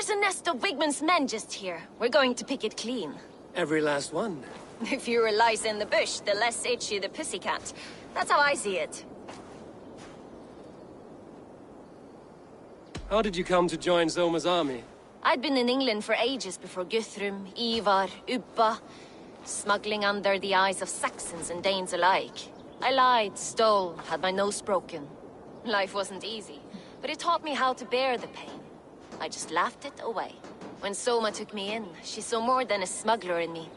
There's a nest of Wigman's men just here. We're going to pick it clean. Every last one. The fewer lice in the bush, the less itchy the pussycat. That's how I see it. How did you come to join Zoma's army? I'd been in England for ages before Guthrum, Ivar, Ubba, smuggling under the eyes of Saxons and Danes alike. I lied, stole, had my nose broken. Life wasn't easy, but it taught me how to bear the pain. I just laughed it away. When Soma took me in, she saw more than a smuggler in me.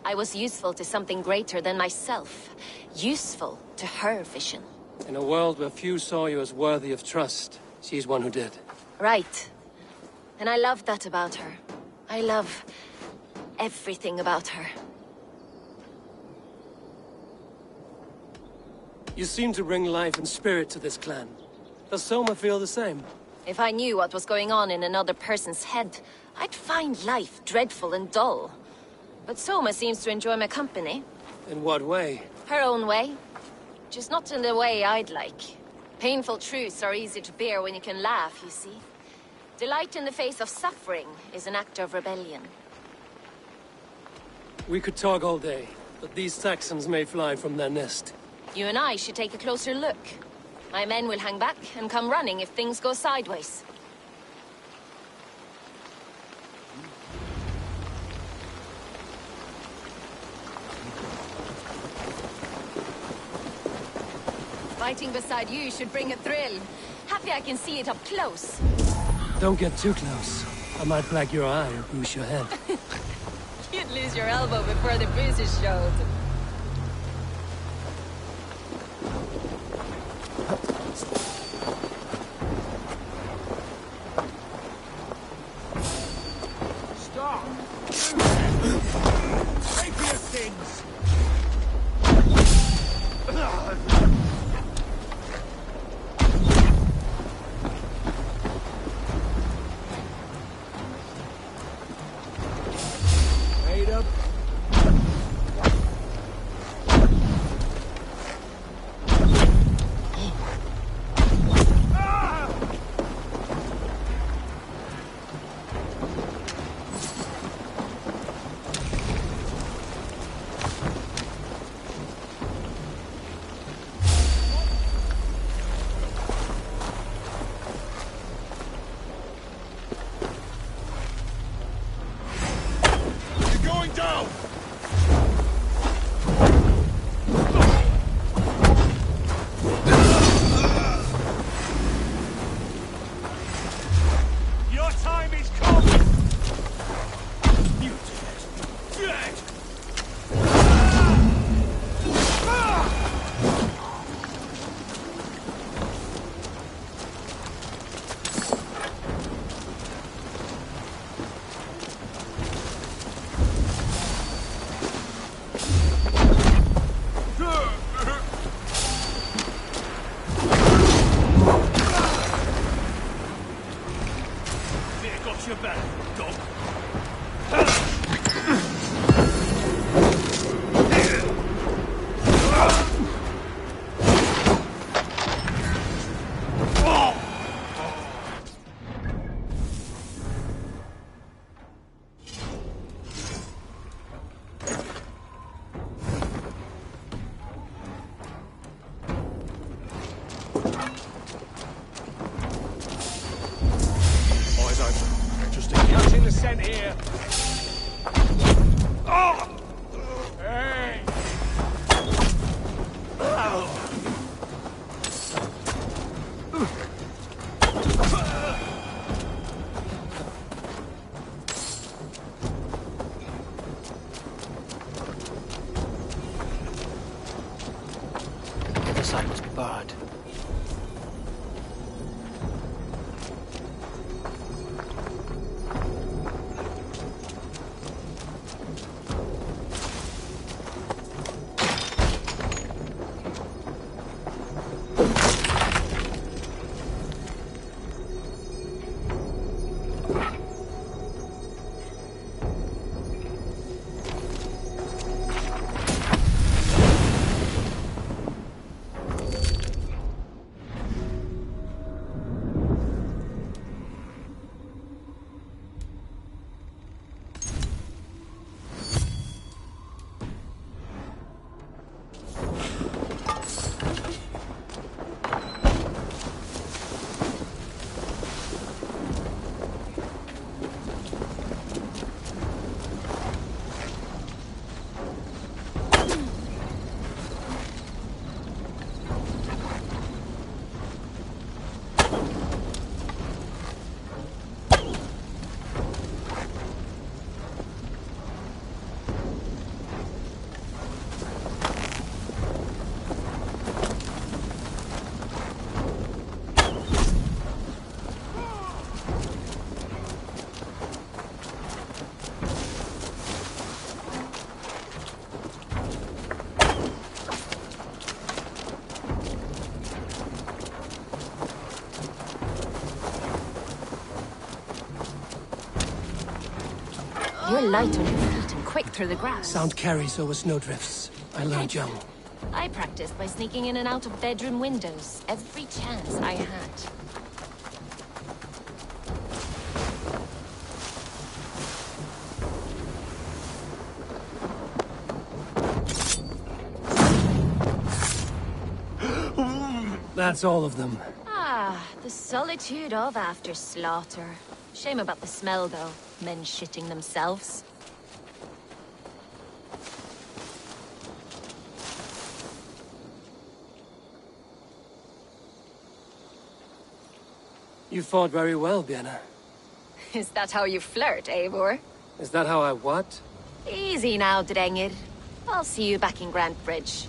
I was useful to something greater than myself. Useful to her vision. In a world where few saw you as worthy of trust, she's one who did. Right. And I love that about her. I love everything about her. You seem to bring life and spirit to this clan. Does Soma feel the same? If I knew what was going on in another person's head, I'd find life dreadful and dull. But Soma seems to enjoy my company. In what way? Her own way. Just not in the way I'd like. Painful truths are easy to bear when you can laugh, you see. Delight in the face of suffering is an act of rebellion. We could talk all day, but these Saxons may fly from their nest. You and I should take a closer look. My men will hang back and come running if things go sideways. Fighting beside you should bring a thrill. Happy I can see it up close. Don't get too close. I might black your eye or bruise your head. You'd lose your elbow before the bruises showed. Stop! Pay for your sins! Wait up. Here. Oh! Hey! Oh! The side must be barred. You're light on your feet and quick through the grass. Sound carries over snowdrifts. I learned young. I practiced by sneaking in and out of bedroom windows every chance I had. That's all of them. Ah, the solitude of after slaughter. Shame about the smell, though. Men shitting themselves. You fought very well, Bianna. Is that how you flirt, Eivor? Is that how I what? Easy now, Drengir. I'll see you back in Grand Bridge.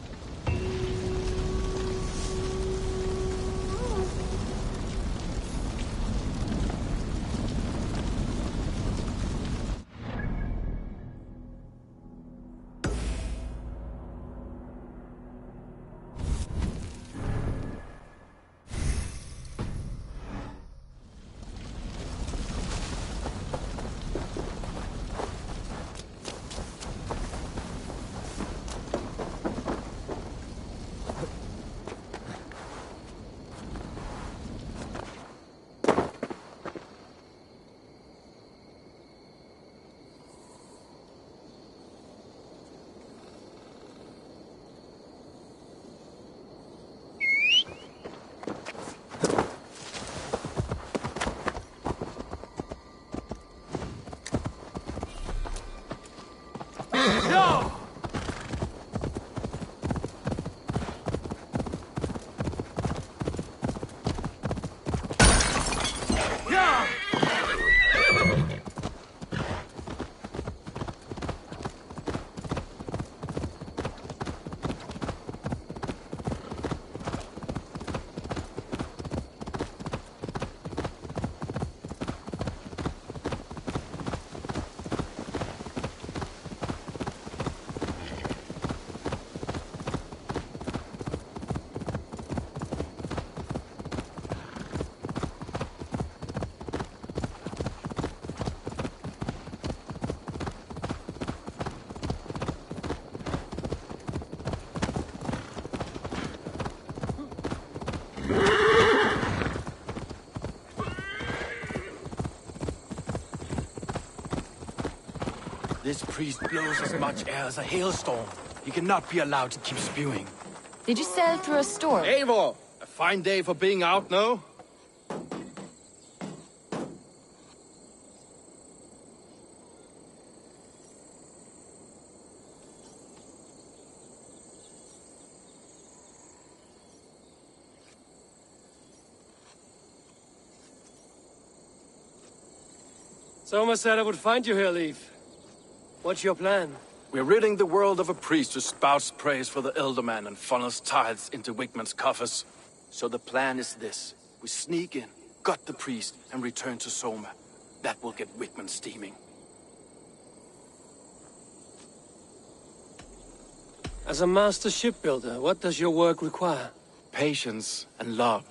This priest blows as much air as a hailstorm. He cannot be allowed to keep spewing. Did you sail through a storm? Eivor! A fine day for being out, no? Soma said I would find you here, Leif. What's your plan? We're ridding the world of a priest who spouts praise for the Elderman and funnels tithes into Wigman's coffers. So the plan is this. We sneak in, gut the priest, and return to Soma. That will get Wigman steaming. As a master shipbuilder, what does your work require? Patience and love.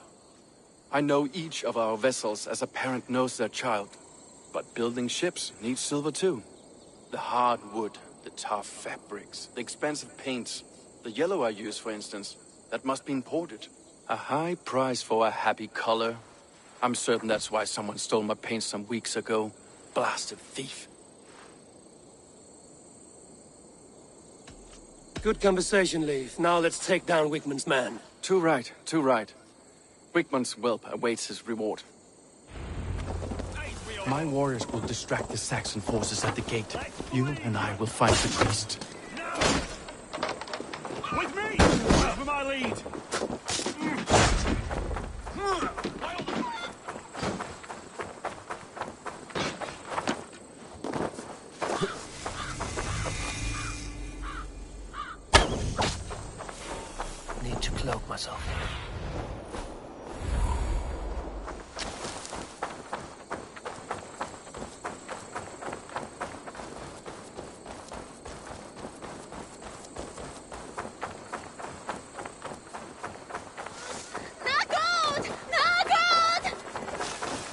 I know each of our vessels as a parent knows their child. But building ships needs silver too. The hard wood, the tough fabrics, the expensive paints. The yellow I use, for instance, that must be imported. A high price for a happy color. I'm certain that's why someone stole my paint some weeks ago. Blasted thief. Good conversation, Leif. Now let's take down Wigman's man. Too right, too right. Wigman's whelp awaits his reward. My warriors will distract the Saxon forces at the gate. You and I will find the priest. With me! For my lead! Need to cloak myself.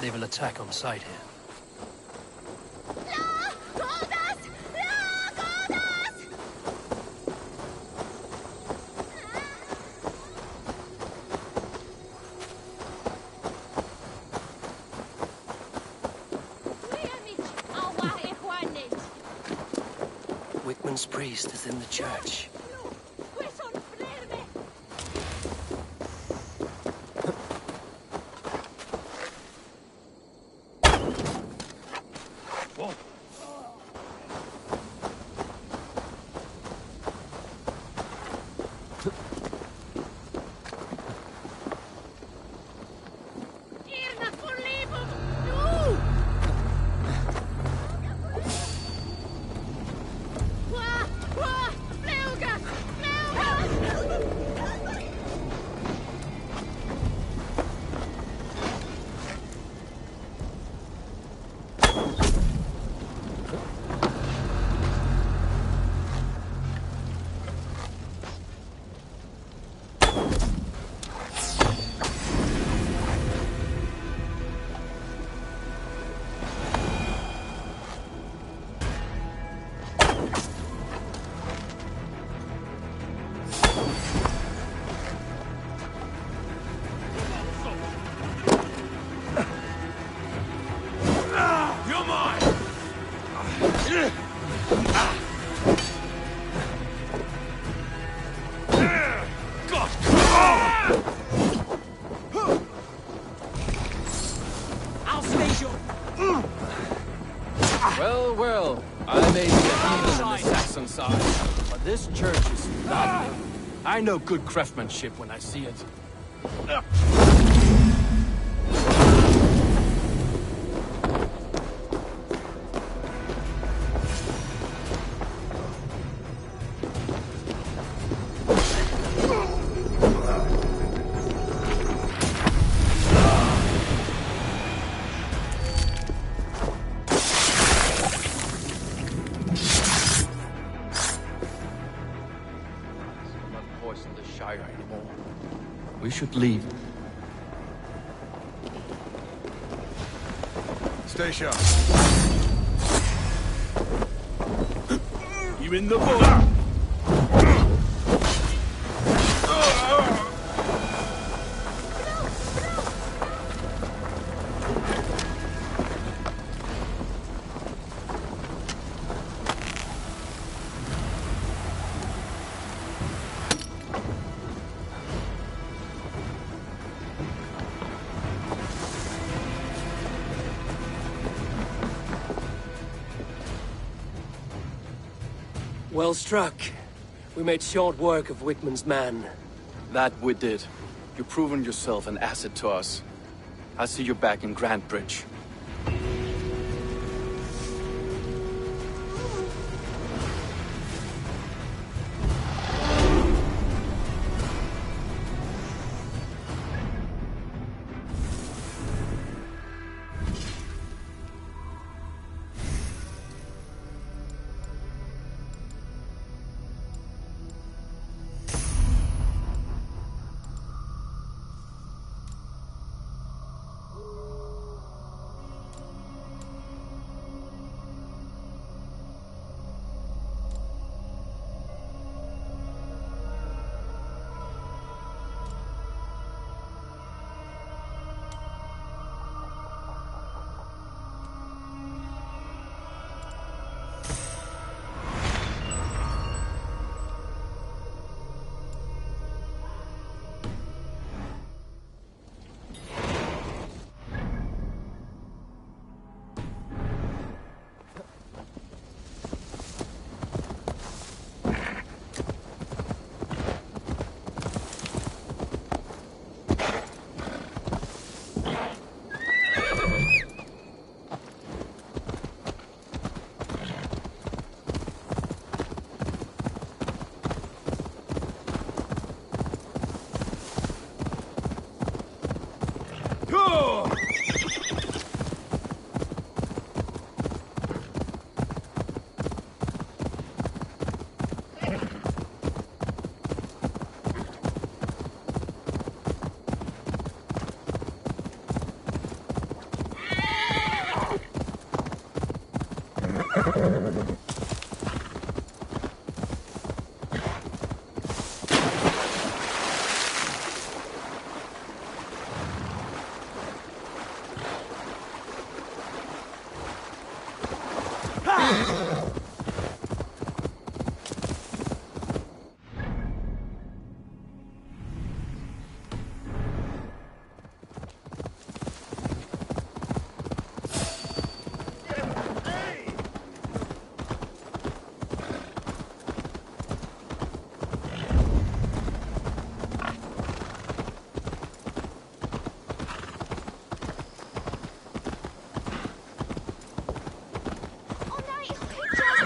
They will attack on sight here. Hold us! Whitman's priest is in the church. Well, well, I may be a heathen on the Saxon side, but this church is not. I know good craftsmanship when I see it. We should leave. Stay sharp. You in the boat? Well struck. We made short work of Whitman's man. That we did. You've proven yourself an asset to us. I'll see you back in Grantbridge.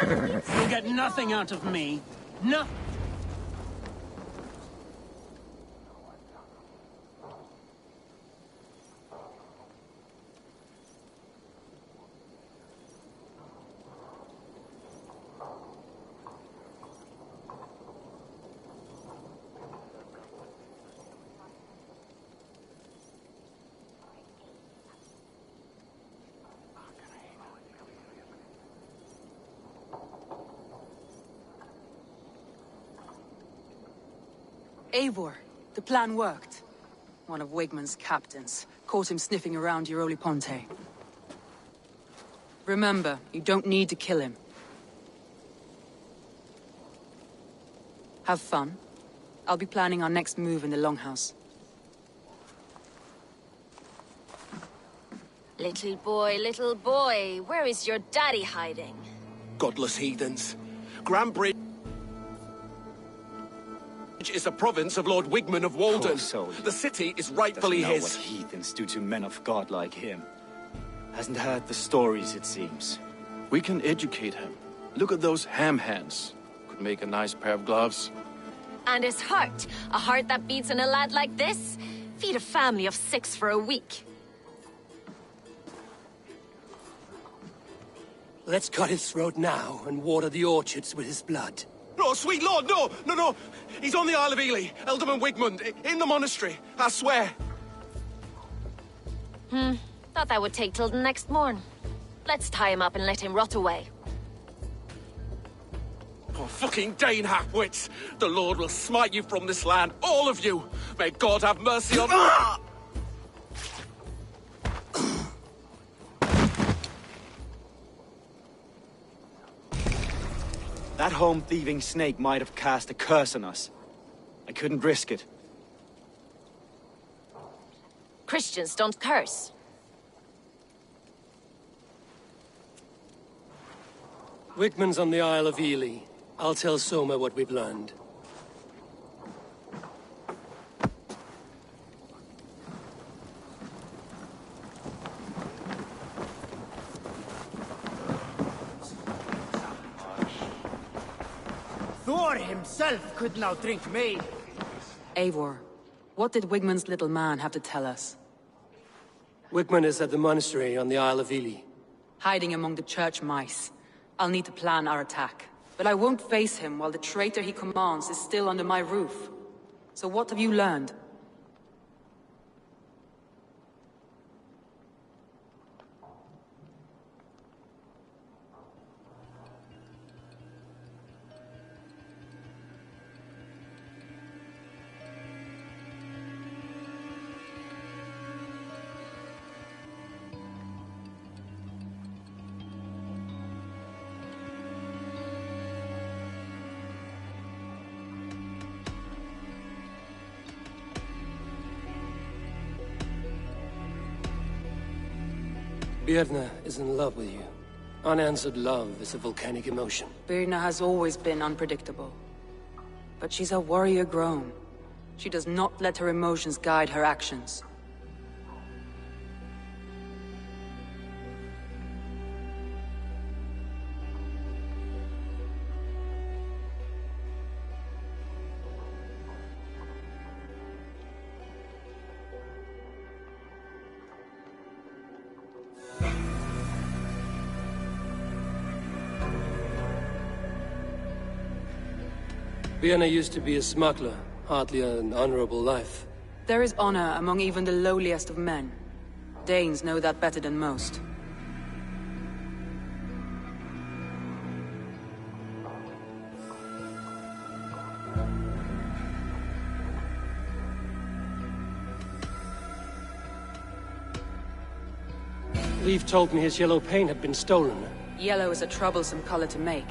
You'll get nothing out of me. No. Eivor, the plan worked. One of Wigmund's captains caught him sniffing around Euroli Ponte. Remember, you don't need to kill him. Have fun. I'll be planning our next move in the Longhouse. Little boy, where is your daddy hiding? Godless heathens. Grambridge is a province of Lord Wigmund of Walden. Poor soul. The city is rightfully Doesn't know his. what heathens do to men of God like him. Hasn't heard the stories, it seems. We can educate him. Look at those ham hands. Could make a nice pair of gloves. And his heart, a heart that beats in a lad like this? Feed a family of 6 for a week. Let's cut his throat now and water the orchards with his blood. No, sweet lord, no! He's on the Isle of Ely, Ealdorman Wigmund, in the monastery, I swear. Thought that would take till the next morn. Let's tie him up and let him rot away. Oh, fucking Dane halfwits! The Lord will smite you from this land, all of you! May God have mercy on... That home-thieving snake might have cast a curse on us. I couldn't risk it. Christians don't curse. Wigmund's on the Isle of Ely. I'll tell Soma what we've learned. Thor himself could now drink me. Eivor, what did Wigmund's little man have to tell us? Wigmund is at the monastery on the Isle of Ely. Hiding among the church mice. I'll need to plan our attack. But I won't face him while the traitor he commands is still under my roof. So what have you learned? Birna is in love with you. Unanswered love is a volcanic emotion. Birna has always been unpredictable. But she's a warrior grown. She does not let her emotions guide her actions. Birna used to be a smuggler, hardly an honorable life. There is honor among even the lowliest of men. Danes know that better than most. Leif told me his yellow paint had been stolen. Yellow is a troublesome color to make.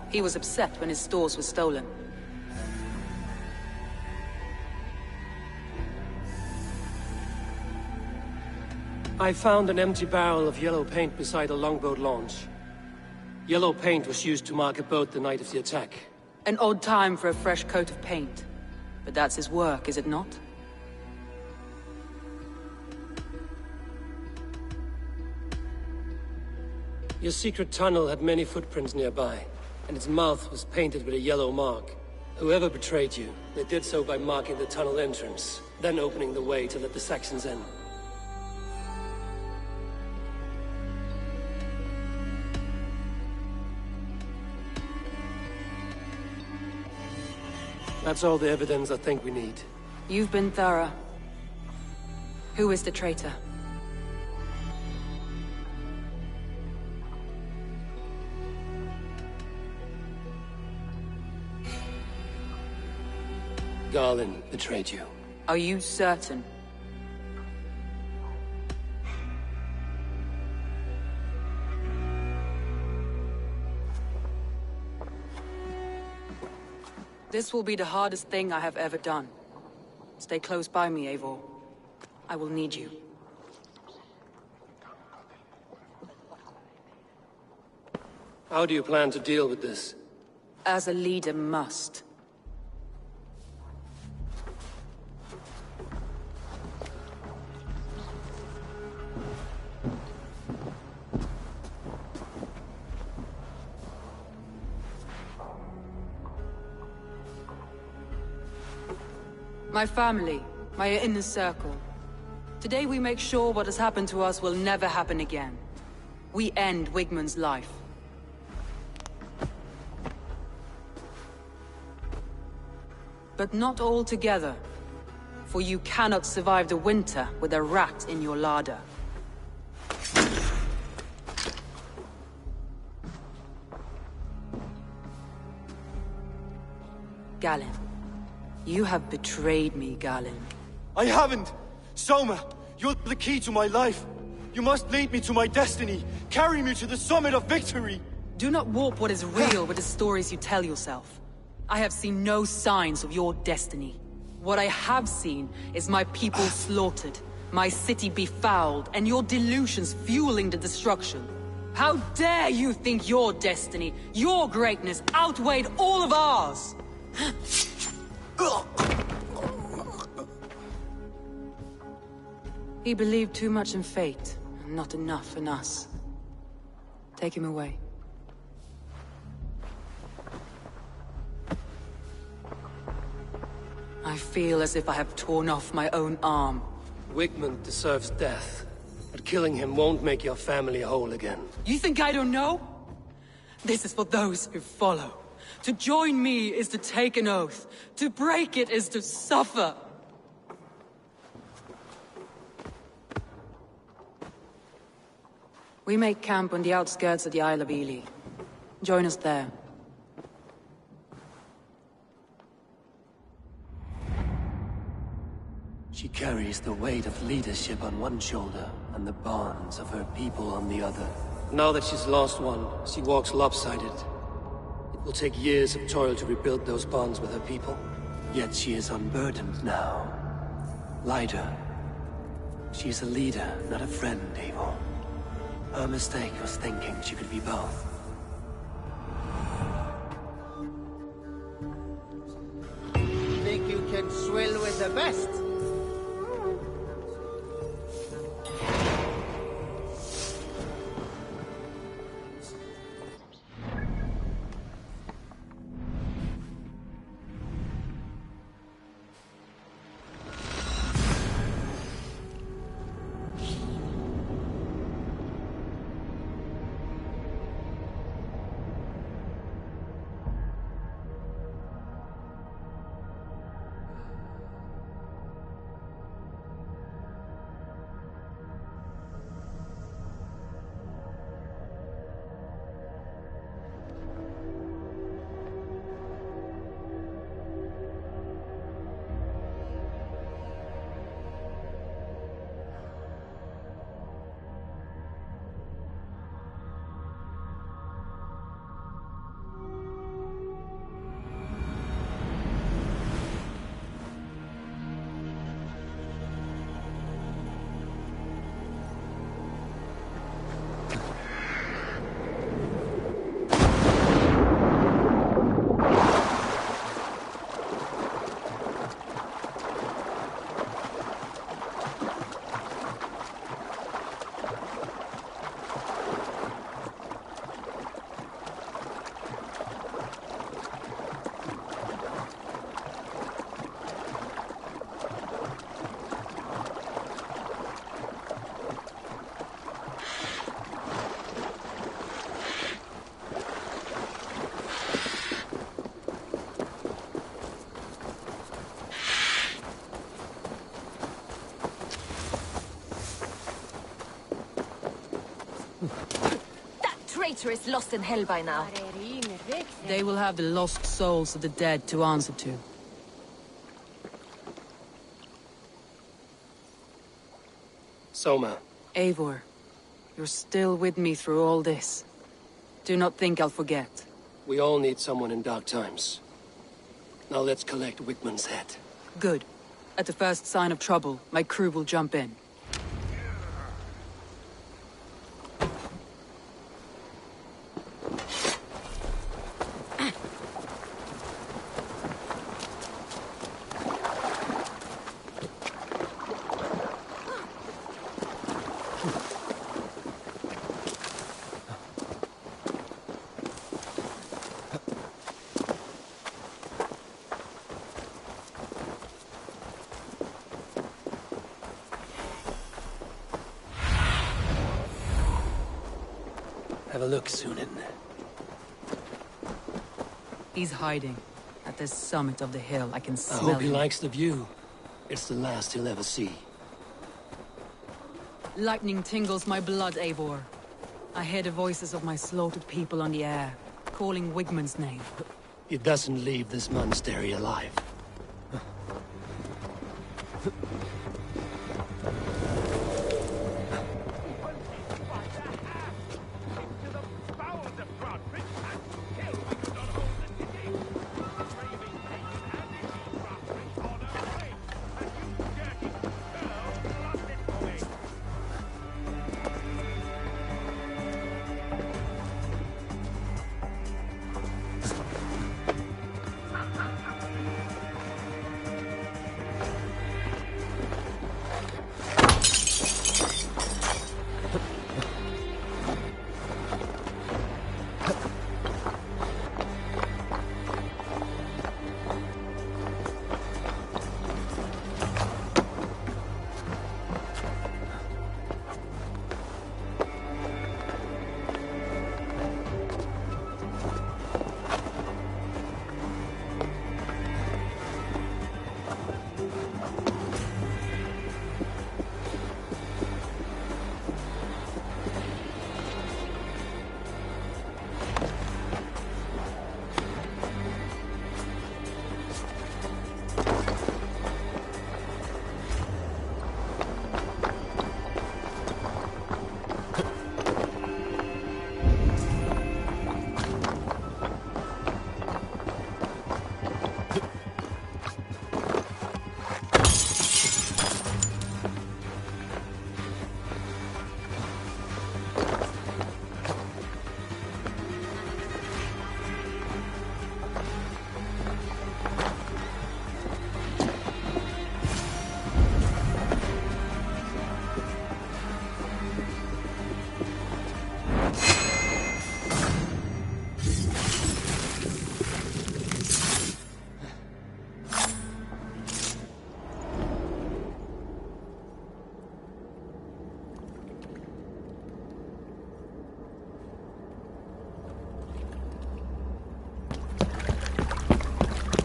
He was upset when his stores were stolen. I found an empty barrel of yellow paint beside a longboat launch. Yellow paint was used to mark a boat the night of the attack. An odd time for a fresh coat of paint. But that's his work, is it not? Your secret tunnel had many footprints nearby, and its mouth was painted with a yellow mark. Whoever betrayed you, they did so by marking the tunnel entrance, then opening the way to let the Saxons in. That's all the evidence I think we need. You've been thorough. Who is the traitor? Garland betrayed you. Are you certain? This will be the hardest thing I have ever done. Stay close by me, Eivor. I will need you. How do you plan to deal with this? As a leader must. My family, my inner circle. Today we make sure what has happened to us will never happen again. We end Wigmund's life. But not all together, for you cannot survive the winter with a rat in your larder. Galen. You have betrayed me, Galen. I haven't! Soma, you're the key to my life. You must lead me to my destiny. Carry me to the summit of victory. Do not warp what is real with the stories you tell yourself. I have seen no signs of your destiny. What I have seen is my people slaughtered, my city befouled, and your delusions fueling the destruction. How dare you think your destiny, your greatness, outweighed all of ours? He believed too much in fate, and not enough in us. Take him away. I feel as if I have torn off my own arm. Wigmund deserves death, but killing him won't make your family whole again. You think I don't know? This is for those who follow. To join me is to take an oath. To break it is to suffer. We make camp on the outskirts of the Isle of Ely. Join us there. She carries the weight of leadership on one shoulder and the bonds of her people on the other. Now that she's lost one, she walks lopsided. It will take years of toil to rebuild those bonds with her people. Yet she is unburdened now. Lighter. She's a leader, not a friend, Eivor. Her mistake was thinking she could be both. Think you can swill with the best? traitor is lost in hell by now. They will have the lost souls of the dead to answer to. Soma. Eivor, you're still with me through all this. Do not think I'll forget. We all need someone in dark times. Now let's collect Wickman's head. Good. At the first sign of trouble, my crew will jump in. Have a look, Sunan. He's hiding. At the summit of the hill, I can I smell hope he him. likes the view. It's the last he'll ever see. Lightning tingles my blood, Eivor. I hear the voices of my slaughtered people on the air, calling Wigman's name. He doesn't leave this monastery alive.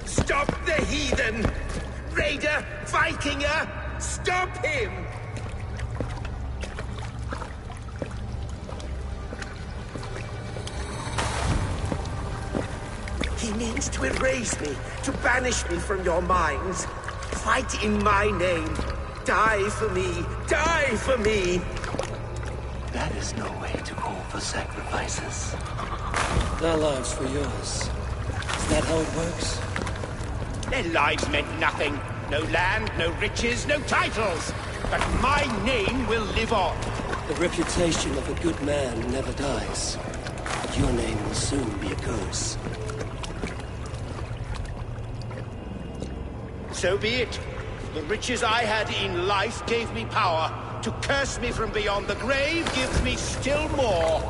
Stop the heathen! Raider! Vikinger! Stop him! He means to erase me, to banish me from your minds. Fight in my name. Die for me! Die for me! That is no way to call for sacrifices. Their lives for yours. Is that how it works? Their lives meant nothing. No land, no riches, no titles. But my name will live on. The reputation of a good man never dies. But your name will soon be a curse. So be it. The riches I had in life gave me power. To curse me from beyond the grave gives me still more.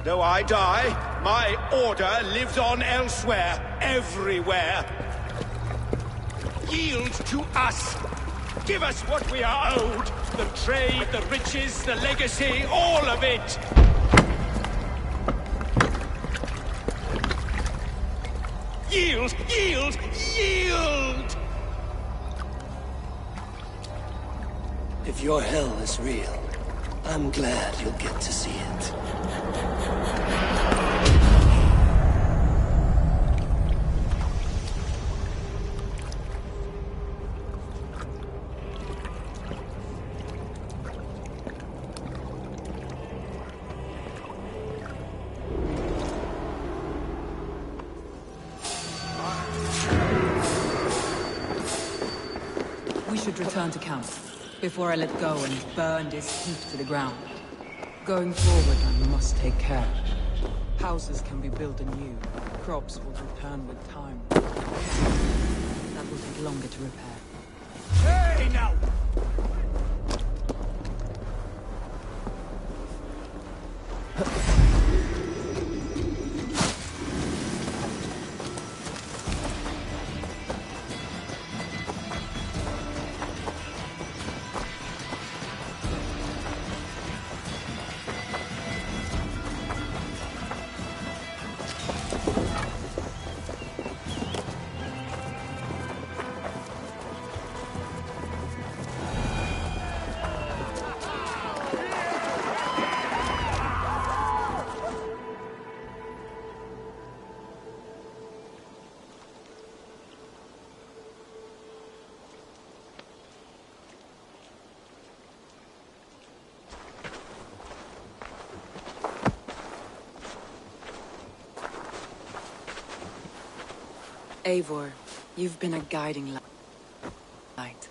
Though I die, my order lives on elsewhere, everywhere. Yield to us. Give us what we are owed. The trade, the riches, the legacy, all of it. Yield, yield, yield! If your hell is real, I'm glad you'll get to see it. should return to camp, before I let go and burn this heap to the ground. Going forward, I must take care. Houses can be built anew. Crops will return with time. That will take longer to repair. Hey, now! Eivor, you've been a guiding light.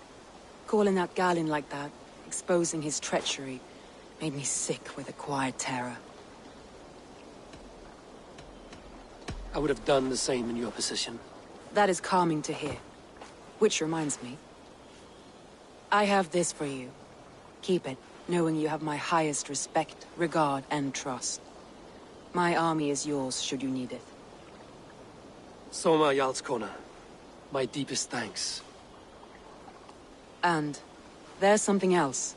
Calling out Galin like that, exposing his treachery, made me sick with a quiet terror. I would have done the same in your position. That is calming to hear. Which reminds me. I have this for you. Keep it, knowing you have my highest respect, regard, and trust. My army is yours, should you need it. Soma Jarlskona, my deepest thanks. And there's something else.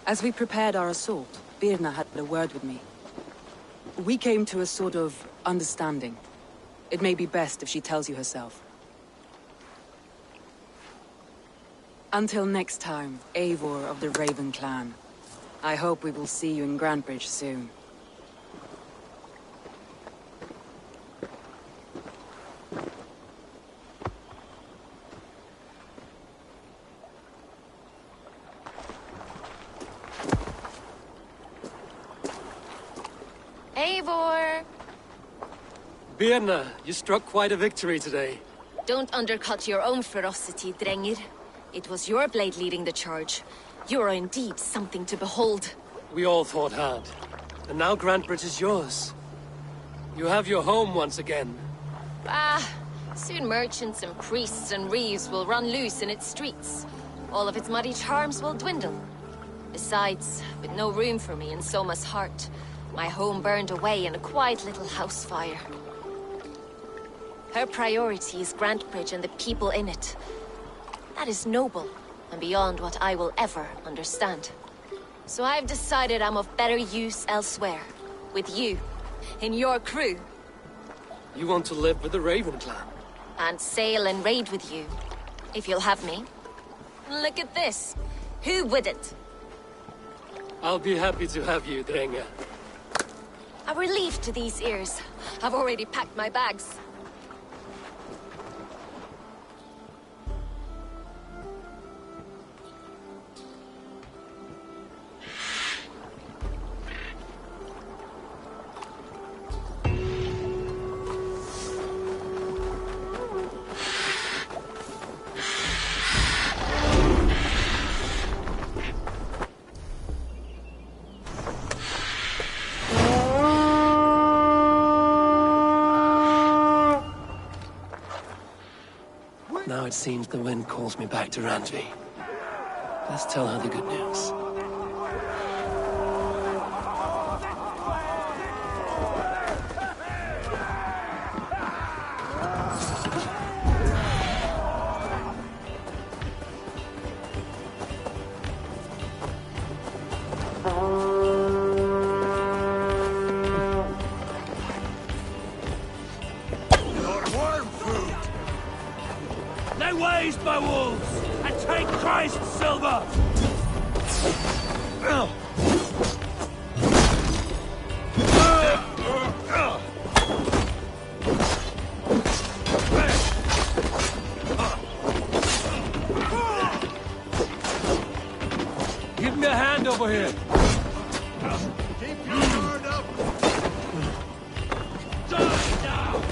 As we prepared our assault, Birna had a word with me. We came to a sort of understanding. It may be best if she tells you herself. Until next time, Eivor of the Raven Clan. I hope we will see you in Grantebridge soon. Eivor! Birna, you struck quite a victory today. Don't undercut your own ferocity, Drengir. It was your blade leading the charge. You are indeed something to behold. We all fought hard. And now Grantebridge is yours. You have your home once again. Soon merchants and priests and reeves will run loose in its streets. All of its muddy charms will dwindle. Besides, with no room for me in Soma's heart, my home burned away in a quiet little house fire. Her priority is Grantebridge and the people in it. That is noble, and beyond what I will ever understand. So I've decided I'm of better use elsewhere. With you. In your crew. You want to live with the Raven Clan? And sail and raid with you. If you'll have me. Look at this. Who wouldn't? I'll be happy to have you, Drenge. A relief to these ears. I've already packed my bags. Now it seems the wind calls me back to Randvi. Let's tell her the good news. Raised by wolves, and take Christ's silver! Give me a hand over here. Keep your guard up! Die now!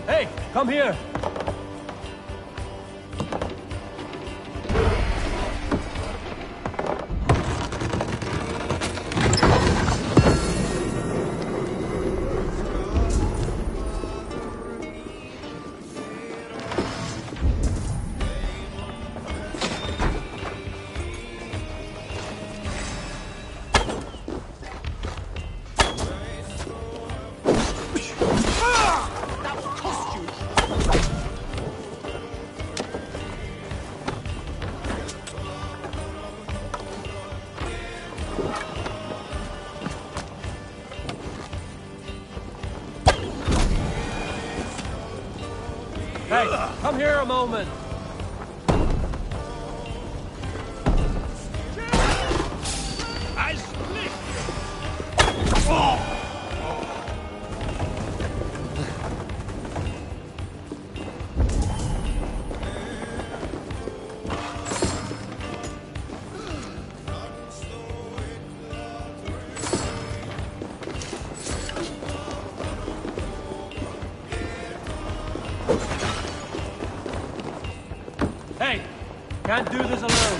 Hey, come here! Hey, come here a moment! I split! Hey! Can't do this alone!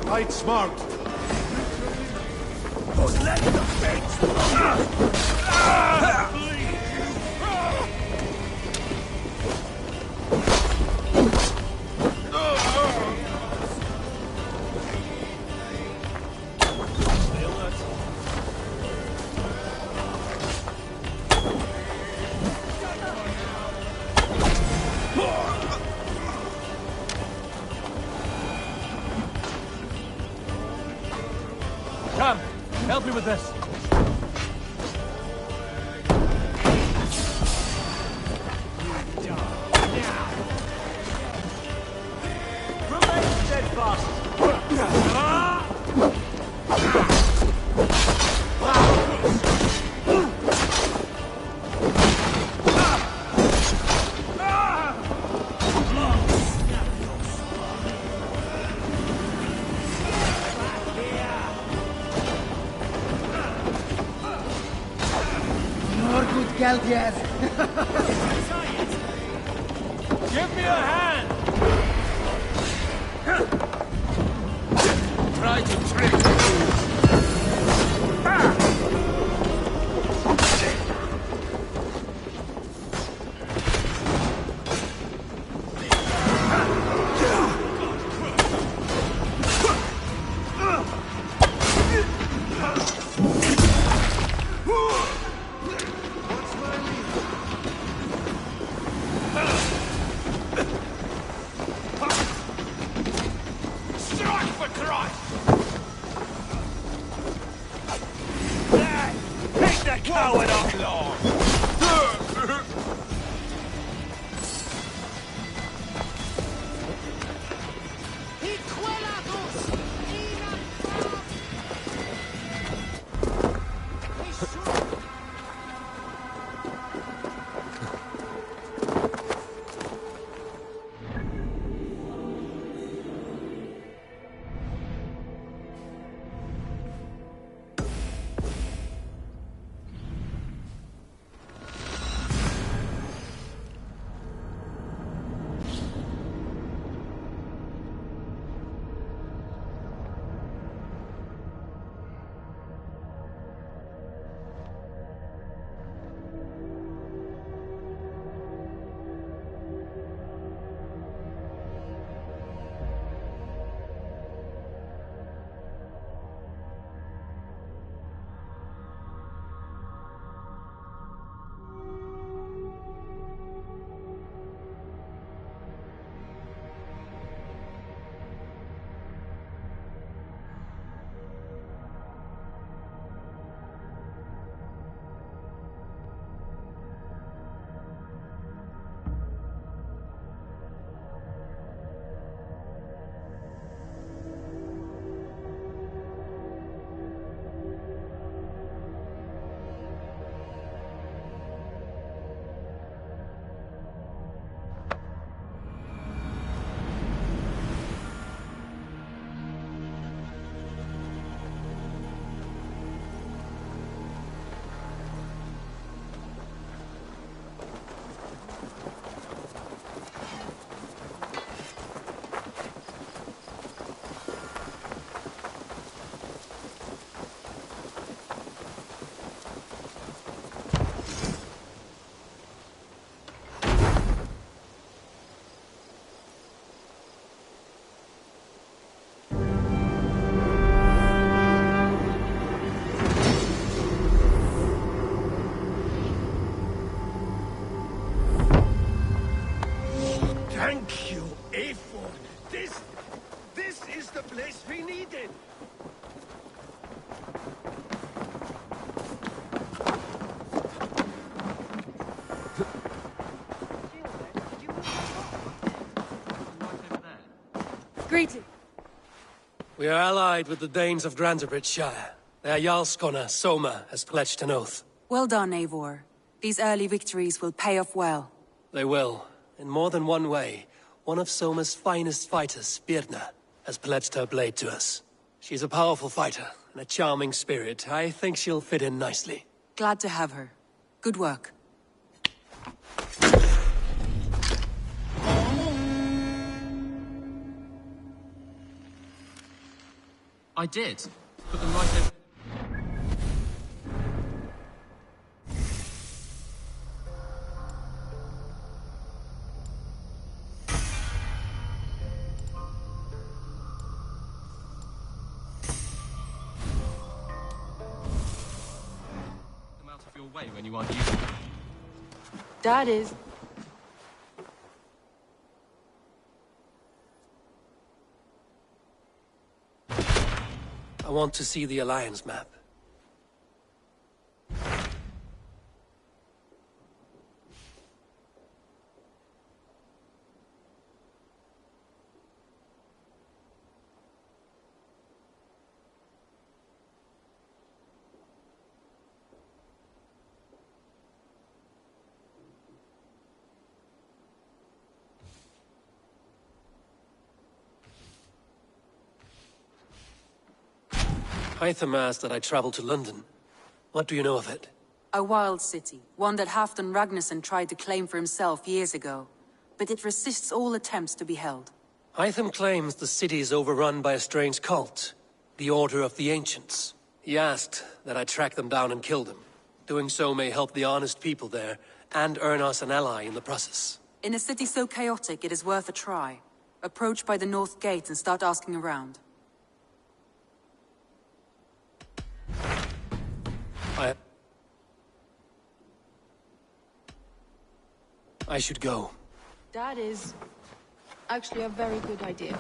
Fight smart! Don't let the fates... Come, help me with this. Remain steadfast. Galdias. Give me a hand! Try to trick me. Thank you, Eivor. This is the place we needed. Greeting. We are allied with the Danes of Grantebridgeshire. Their Jarlskona, Soma, has pledged an oath. Well done, Eivor. These early victories will pay off well. They will. In more than one way. One of Soma's finest fighters, Birna, has pledged her blade to us. She's a powerful fighter, and a charming spirit. I think she'll fit in nicely. Glad to have her. Good work. I did. Put them right over... them out of your way when you aren't using them. That is... I want to see the Alliance map. Hytham asked that I travel to London. What do you know of it? A wild city, one that Halfdan Ragnarsson tried to claim for himself years ago. But it resists all attempts to be held. Hytham claims the city is overrun by a strange cult, the Order of the Ancients. He asked that I track them down and kill them. Doing so may help the honest people there, and earn us an ally in the process. In a city so chaotic, it is worth a try. Approach by the North Gate and start asking around. I should go. That is actually a very good idea.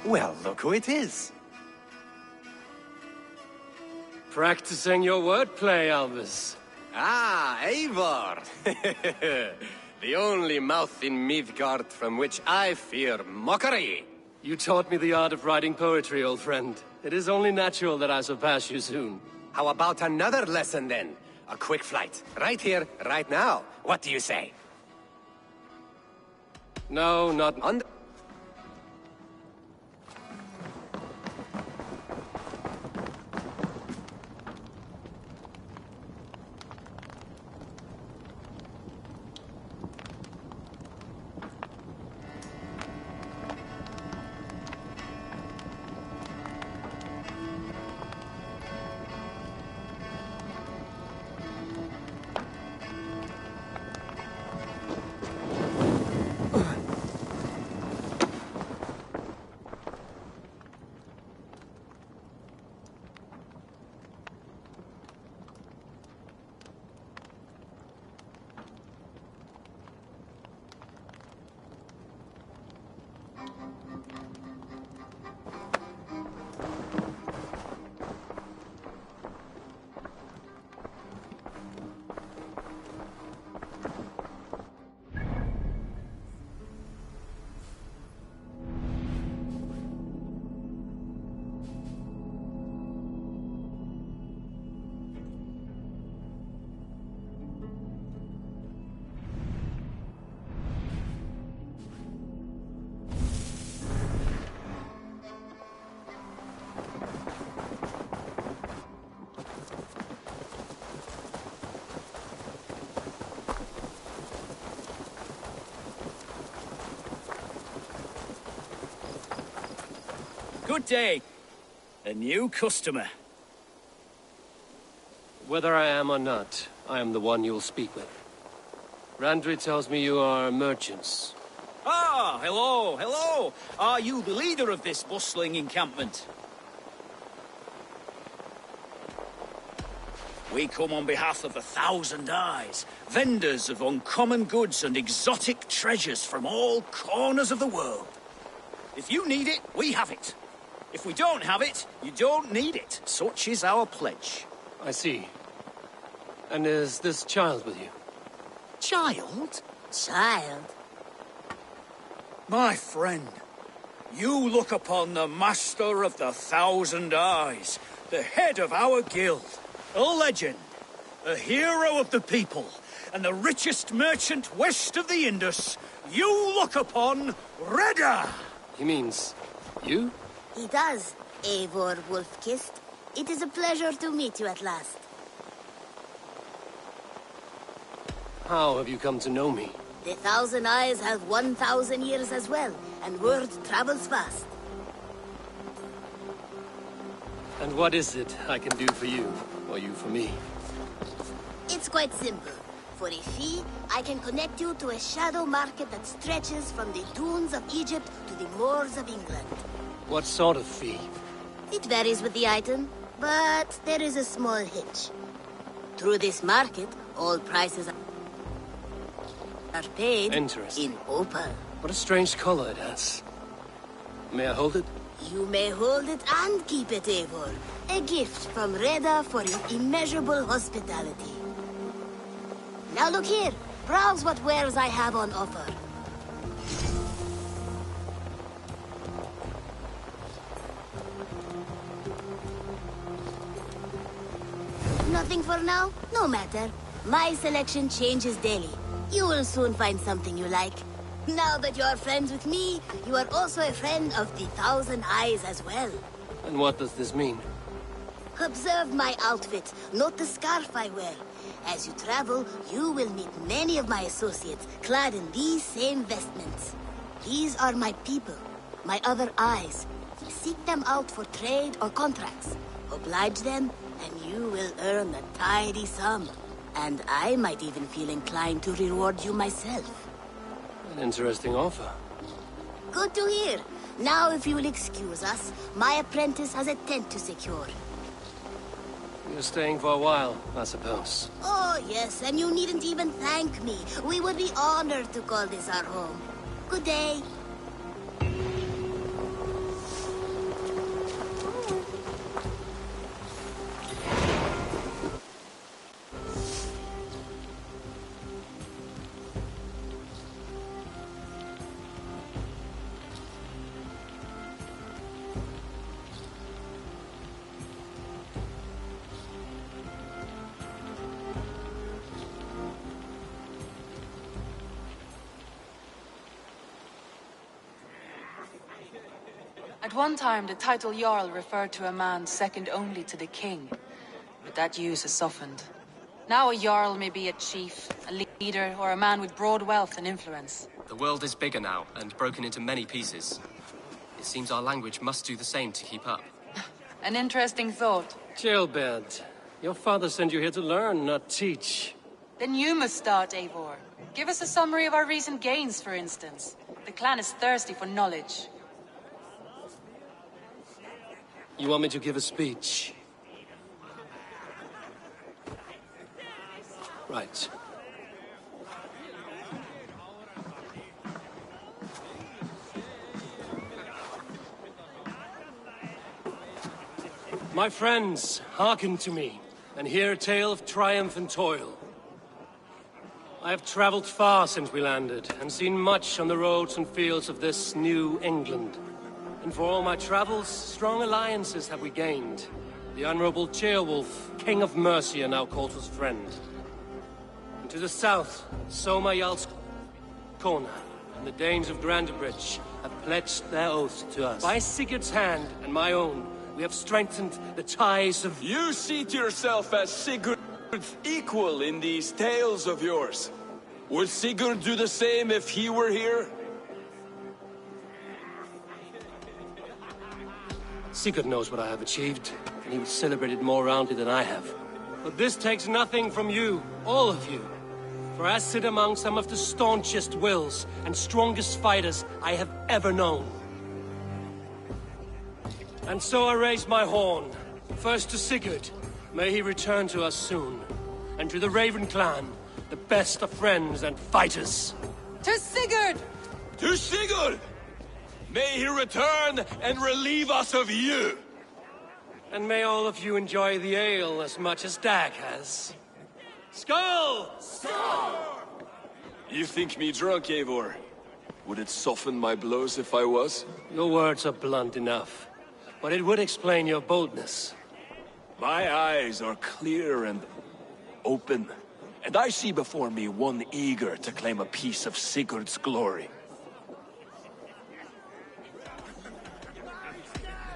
Well, look who it is. Practicing your wordplay, Albus. Ah, Eivor! The only mouth in Midgard from which I fear mockery. You taught me the art of writing poetry, old friend. It is only natural that I surpass you soon. How about another lesson, then? A quick flight. Right here, right now. What do you say? No, not... Good day. A new customer. Whether I am or not, I am the one you'll speak with. Randri tells me you are merchants. Ah, hello, hello. Are you the leader of this bustling encampment? We come on behalf of 1,000 Eyes, vendors of uncommon goods and exotic treasures from all corners of the world. If you need it, we have it. If we don't have it, you don't need it. Such is our pledge. I see. And is this child with you? Child? Child? My friend, you look upon the master of the 1,000 Eyes, the head of our guild, a legend, a hero of the people, and the richest merchant west of the Indus. You look upon Reda! He means you? He does, Eivor Wolf-Kissed. It is a pleasure to meet you at last. How have you come to know me? The 1,000 Eyes have 1,000 years as well, and word travels fast. And what is it I can do for you, or you for me? It's quite simple. For a fee, I can connect you to a shadow market that stretches from the dunes of Egypt to the moors of England. What sort of fee? It varies with the item, but there is a small hitch. Through this market, all prices are paid in opal. What a strange color it has. May I hold it? You may hold it and keep it, Eivor. A gift from Reda for your immeasurable hospitality. Now look here. Browse what wares I have on offer. Nothing for now? No matter. My selection changes daily. You will soon find something you like. Now that you are friends with me, you are also a friend of the 1,000 Eyes as well. And what does this mean? Observe my outfit. Note the scarf I wear. As you travel, you will meet many of my associates, clad in these same vestments. These are my people, my other eyes. Seek them out for trade or contracts. Oblige them, and you will earn a tidy sum. And I might even feel inclined to reward you myself. An interesting offer. Good to hear. Now, if you will excuse us, my apprentice has a tent to secure. You're staying for a while, I suppose. Oh, yes, and you needn't even thank me. We would be honored to call this our home. Good day. At one time, the title Jarl referred to a man second only to the king. But that use has softened. Now a Jarl may be a chief, a leader, or a man with broad wealth and influence. The world is bigger now, and broken into many pieces. It seems our language must do the same to keep up. An interesting thought. Jailbird, your father sent you here to learn, not teach. Then you must start, Eivor. Give us a summary of our recent gains, for instance. The clan is thirsty for knowledge. You want me to give a speech? Right. My friends, hearken to me, and hear a tale of triumph and toil. I have traveled far since we landed, and seen much on the roads and fields of this new England. And for all my travels, strong alliances have we gained. The Honorable Ceolwulf, King of Mercia, now calls us friend. And to the south, Soma Jarl's Corner, and the Danes of Grandebridge have pledged their oath to us. By Sigurd's hand and my own, we have strengthened the ties of... You see to yourself as Sigurd's equal in these tales of yours. Would Sigurd do the same if he were here? Sigurd knows what I have achieved, and he would celebrate it more roundly than I have. But this takes nothing from you, all of you. For I sit among some of the staunchest wills and strongest fighters I have ever known. And so I raise my horn, first to Sigurd, may he return to us soon, and to the Raven clan, the best of friends and fighters. To Sigurd! To Sigurd! May he return and relieve us of you! And may all of you enjoy the ale as much as Dag has. Skull! Skull! You think me drunk, Eivor? Would it soften my blows if I was? Your words are blunt enough, but it would explain your boldness. My eyes are clear and open, and I see before me one eager to claim a piece of Sigurd's glory.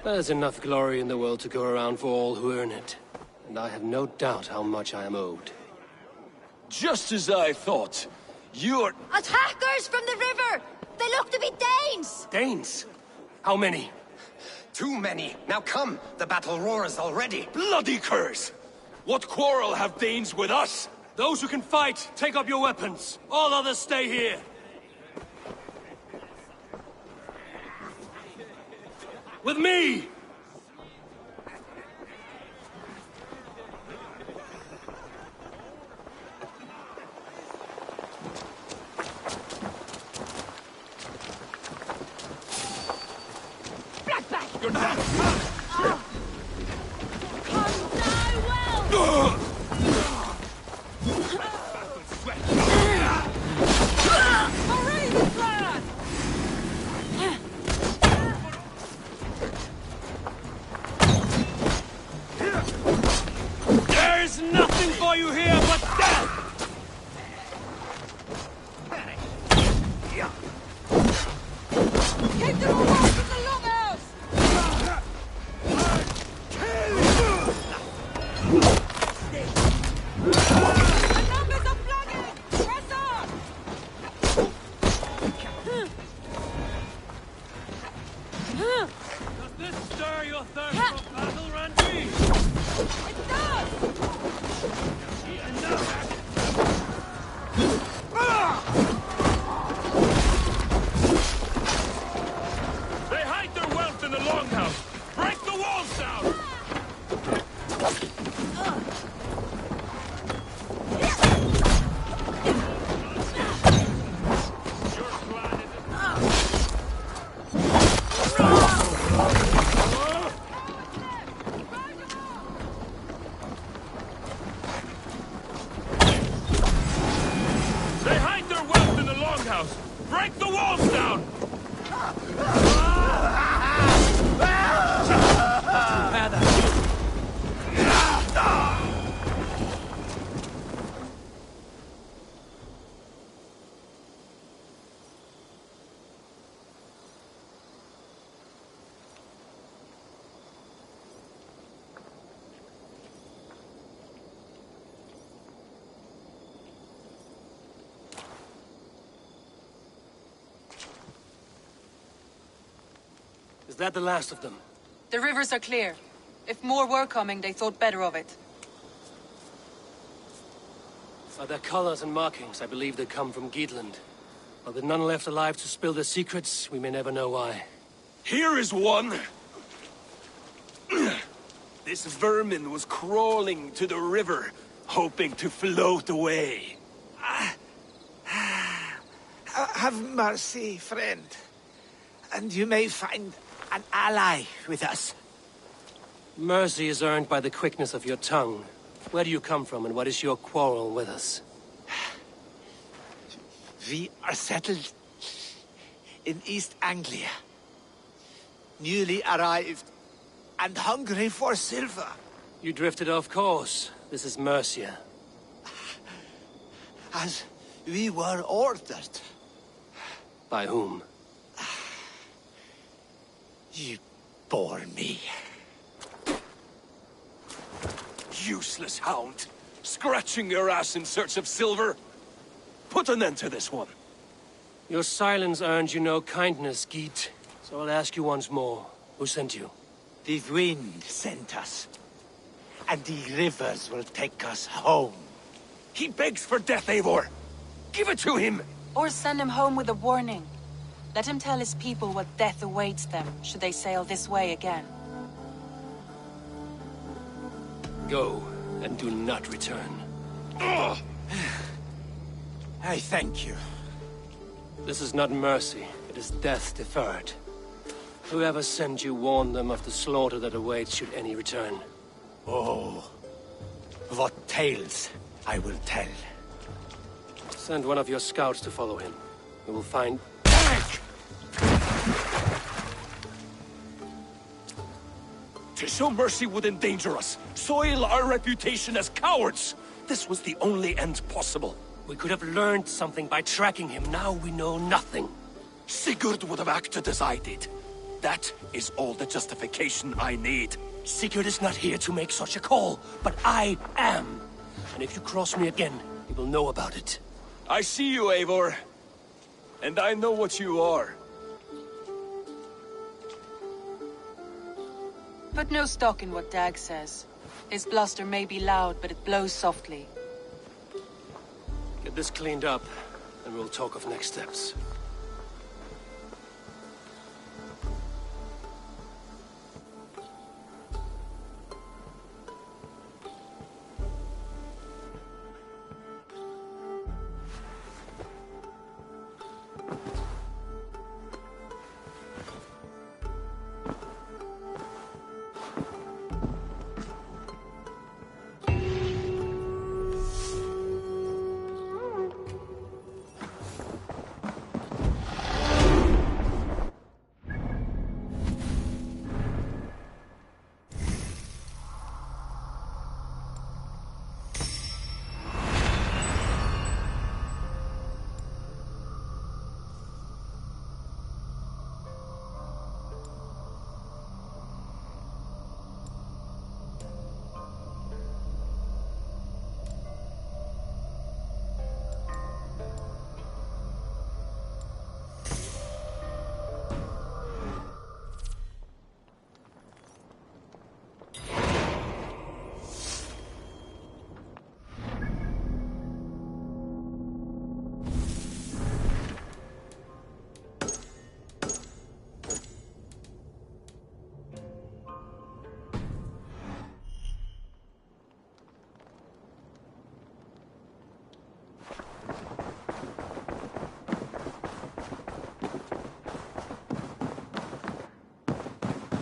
There's enough glory in the world to go around for all who earn it, and I have no doubt how much I am owed. Just as I thought. You're... Attackers from the river! They look to be Danes! Danes? How many? Too many. Now come, the battle roars already. Bloody curse! What quarrel have Danes with us? Those who can fight, take up your weapons. All others stay here. With me! Black back! You're not... Come die well! There's nothing for you here but death! Keep them all back from the longhouse! The numbers are flooding! Press on! Does this stir your thirst for battle, Randy? It does! They hide their wealth in the longhouse! Break the walls down! They hide their wealth in the longhouse! Break the walls down! Is that the last of them? The rivers are clear. If more were coming, they thought better of it. By their colors and markings, I believe they come from Geatland. But with none left alive to spill their secrets, we may never know why. Here is one! This vermin was crawling to the river, hoping to float away. Have mercy, friend. And you may find an ally with us. Mercy is earned by the quickness of your tongue. Where do you come from, and what is your quarrel with us? We are settled in East Anglia. Newly arrived and hungry for silver. You drifted off course. This is Mercia. As we were ordered. By whom? You bore me. Useless hound! Scratching your ass in search of silver! Put an end to this one! Your silence earned you no kindness, Geet. So I'll ask you once more. Who sent you? The wind sent us, and the rivers will take us home. He begs for death, Eivor! Give it to him! Or send him home with a warning. Let him tell his people what death awaits them, should they sail this way again. Go, and do not return. I thank you. This is not mercy, it is death deferred. Whoever sent you warned them of the slaughter that awaits should any return. Oh, what tales I will tell. Send one of your scouts to follow him. We will find... To show mercy would endanger us, soil our reputation as cowards. This was the only end possible. We could have learned something by tracking him. Now we know nothing. Sigurd would have acted as I did. That is all the justification I need. Sigurd is not here to make such a call, but I am. And if you cross me again, he will know about it. I see you, Eivor. And I know what you are. Put no stock in what Dag says. His bluster may be loud, but it blows softly. Get this cleaned up, and we'll talk of next steps.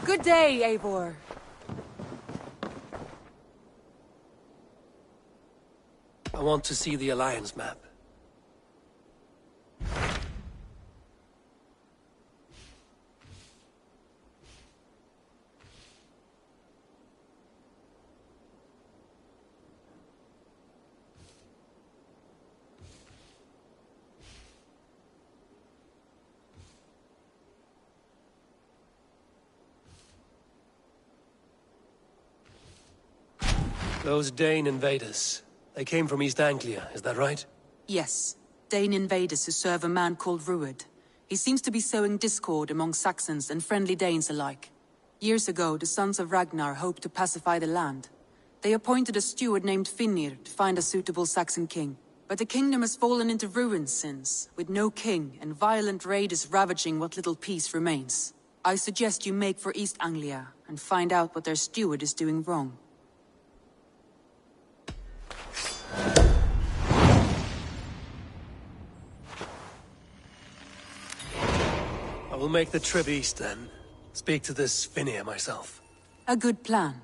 Good day, Eivor. I want to see the Alliance map. Those Dane invaders, they came from East Anglia, is that right? Yes. Dane invaders who serve a man called Rued. He seems to be sowing discord among Saxons and friendly Danes alike. Years ago, the sons of Ragnar hoped to pacify the land. They appointed a steward named Finnir to find a suitable Saxon king. But the kingdom has fallen into ruins since, with no king and violent raiders ravaging what little peace remains. I suggest you make for East Anglia and find out what their steward is doing wrong. I will make the trip east then. Speak to this Finnir myself. A good plan.